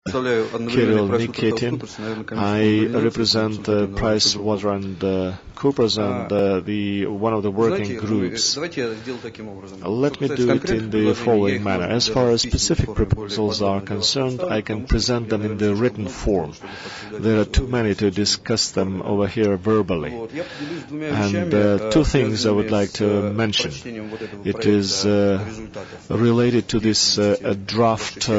Kirill Nikitin. I represent PricewaterhouseCoopers and one of the working groups. Let me do it in the following manner. As far as specific proposals are concerned, I can present them in the written form. There are too many to discuss them over here verbally. And two things I would like to mention. It is related to this draft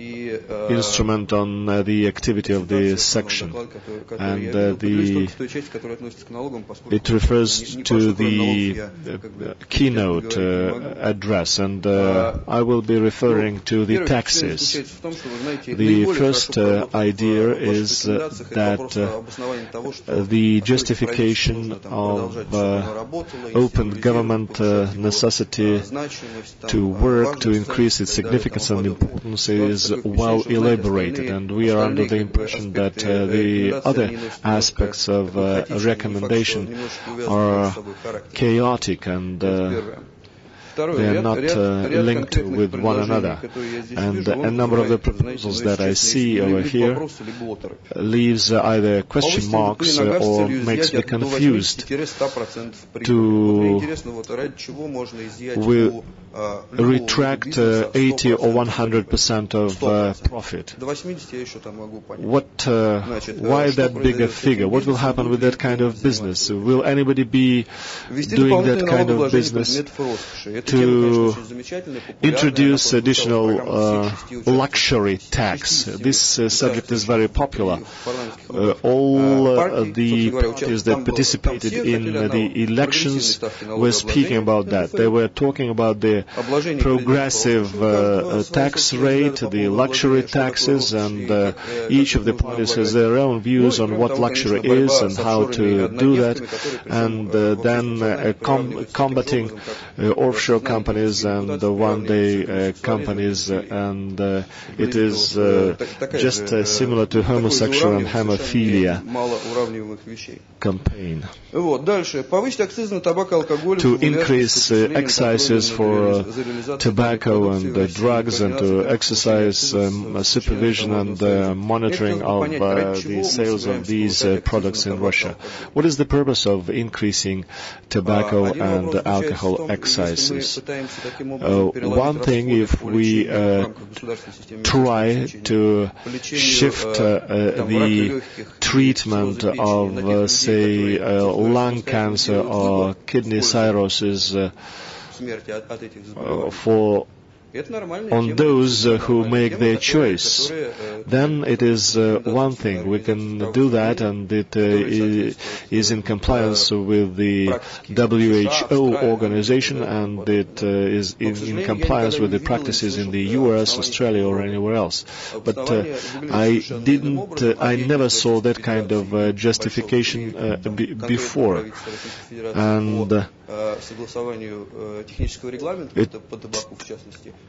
instrument on the activity of the section, and it refers to the keynote address, and I will be referring to the taxes. The first idea is that the justification of open government necessity to work to increase its significance and importance is well elaborated, and we are under the impression that the other aspects of a recommendation are chaotic and they are not linked with one another. And a number of the proposals that I see over here leaves either question marks or makes me confused to retract 80 or 100% of profit. Why that bigger figure? What will happen with that kind of business? Will anybody be doing that kind of business? To introduce additional luxury tax. This subject is very popular. All the parties that participated in the elections were speaking about that. They were talking about the progressive tax rate, the luxury taxes, and each of the parties has their own views on what luxury is and how to do that, and then combating offshore companies and one-day companies, and it is just similar to homosexual and hemophilia campaign. To increase excises for tobacco and drugs, and to exercise supervision and monitoring of the sales of these products in Russia. What is the purpose of increasing tobacco and alcohol excises? One thing, if we try to shift the treatment of, say, lung cancer or kidney cirrhosis on those who make their choice, then it is one thing. We can do that, and it is in compliance with the WHO organization, and it is in compliance with the practices in the US, Australia, or anywhere else. But I never saw that kind of justification before. And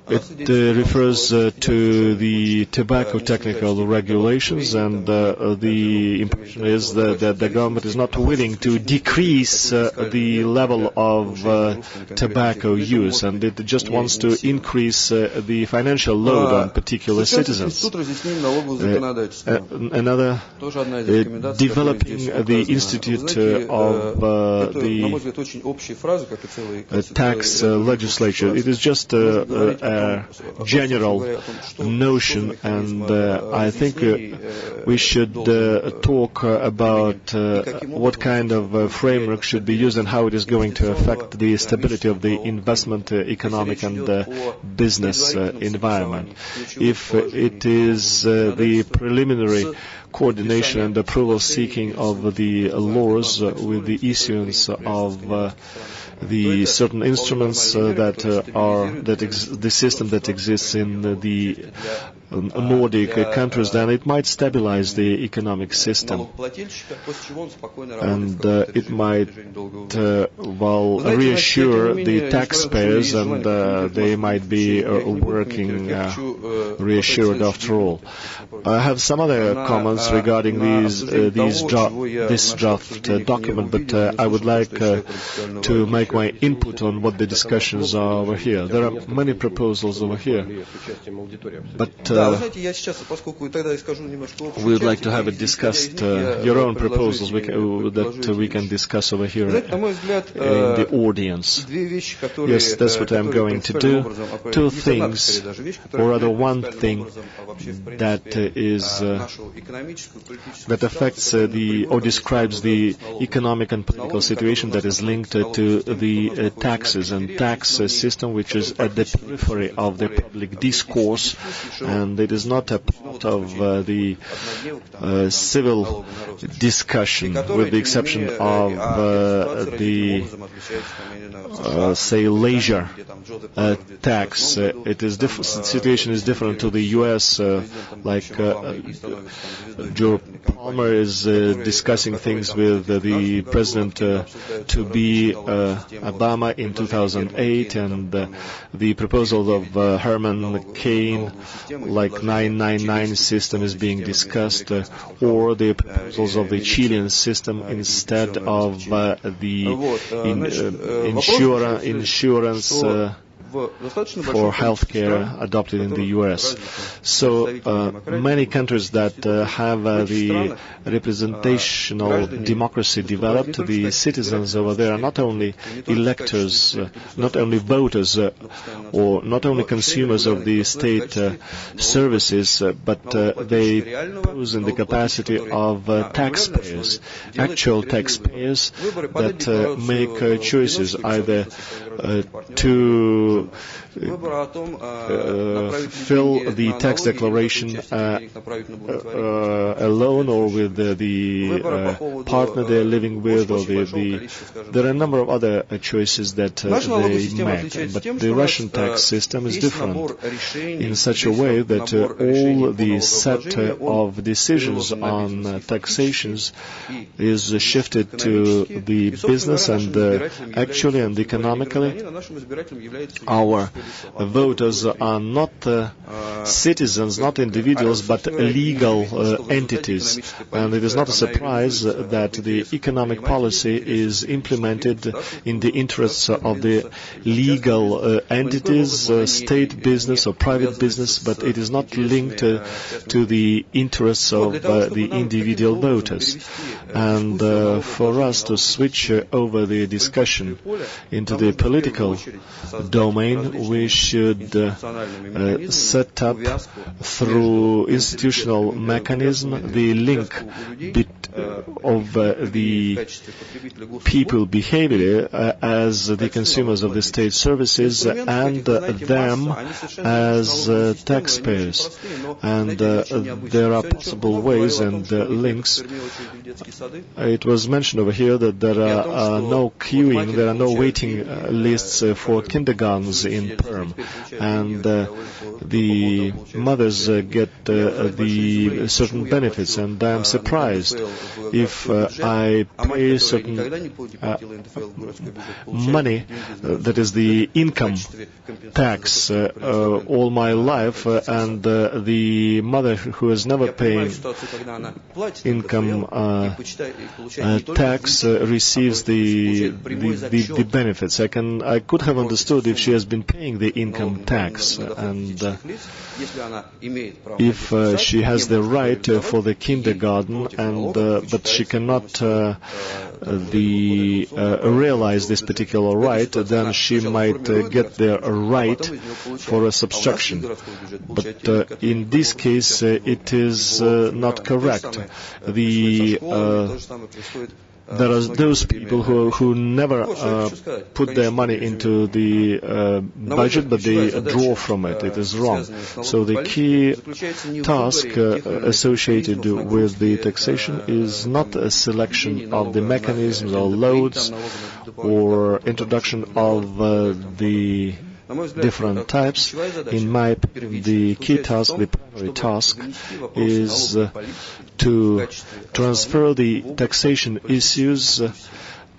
it refers to the tobacco technical regulations, and the impression is that the government is not willing to decrease the level of tobacco use, and it just wants to increase the financial load on particular citizens. Another, developing the Institute of the tax legislature. It is just a general notion, and I think we should talk about what kind of framework should be used and how it is going to affect the stability of the investment, economic and business environment. If it is the preliminary coordination and approval seeking of the laws with the issuance of the certain instruments the system that exists in the Nordic countries, then it might stabilize the economic system, and it might reassure the taxpayers, and they might be working reassured after all. I have some other comments regarding this draft document, but I would like to make my input on what the discussions are over here. There are many proposals over here, but we would like to have it discussed, your own proposals that we can discuss over here in the audience. Yes, that's what I'm going to do. Two things, or rather one thing that affects or describes the economic and political situation that is linked to the taxes and tax system, which is at the periphery of the public discourse, and it is not a part of the civil discussion, with the exception of the say leisure tax. It is different. The situation is different to the U.S. Like Joe Palmer is discussing things with the president to be Obama in 2008, and the proposal of Herman Cain, like 999 system, is being discussed, or the proposals of the Chilean system instead of the insurance for healthcare adopted in the U.S. So many countries that have the representational democracy developed, the citizens over there are not only electors, not only voters, or not only consumers of the state services, but they pose in the capacity of taxpayers, actual taxpayers that make choices either to fill the tax declaration alone or with the partner they're living with, or there are a number of other choices that they make. But the Russian tax system is different in such a way that all the set of decisions on taxations is shifted to the business, and actually and economically our voters are not citizens, not individuals, but legal entities. And it is not a surprise that the economic policy is implemented in the interests of the legal entities, state business or private business, but it is not linked to the interests of the individual voters. And for us to switch over the discussion into the political domain, we should set up through institutional mechanism the link of the people behavior as the consumers of the state services and them as taxpayers. And there are possible ways and links. It was mentioned over here that there are no queuing, there are no waiting lists for kindergartens in Perm, and the mothers get the certain benefits, and I am surprised if I pay certain money, that is the income tax, all my life, and the mother who has never paid income tax receives the benefits. I could have understood if she has been paying the income tax, and if she has the right for the kindergarten, and but she cannot realize this particular right, then she might get the right for a subtraction. But in this case, it is not correct. There are those people who never put their money into the budget, but they draw from it. It is wrong. So the key task associated with the taxation is not a selection of the mechanisms or loads or introduction of the different types. In my opinion, the key task, the primary task, is to transfer the taxation issues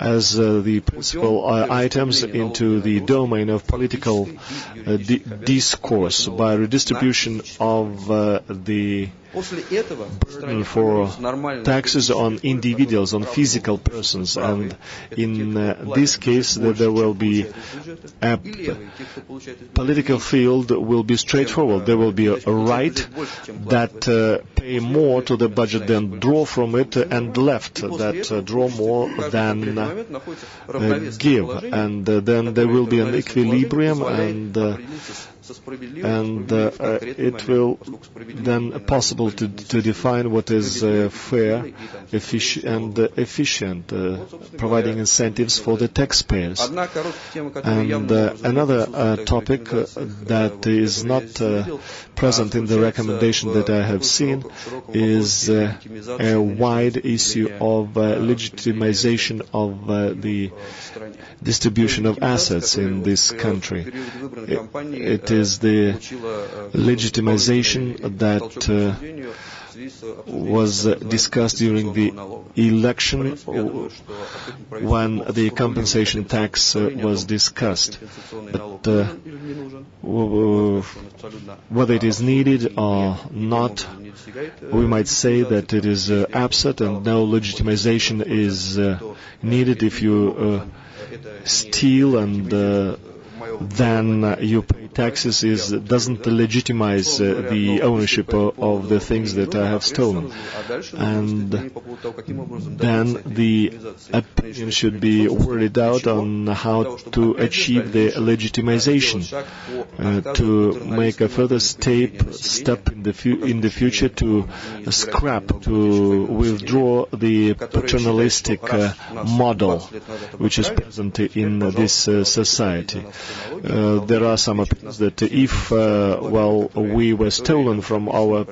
as the principal items into the domain of political discourse by redistribution of the burden for taxes on individuals, on physical persons, and in this case there will be a political field will be straightforward. There will be a right that pay more to the budget than draw from it, and left that draw more than give, and then there will be an equilibrium, and it will then possible to define what is fair, efficient, providing incentives for the taxpayers. And another topic that is not present in the recommendation that I have seen is a wide issue of legitimization of the distribution of assets in this country. It is the legitimization that was discussed during the election when the compensation tax was discussed. But whether it is needed or not, we might say that it is absent and no legitimization is needed. If you steal and then you pay taxes, doesn't legitimize the ownership of the things that I have stolen. And then the opinion should be worried out on how to achieve the legitimization, to make a further step in the future to scrap, to withdraw the paternalistic model which is present in this society. There are some opinions that if, we were stolen from our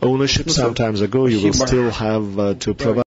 ownership some time ago, you will still have to provide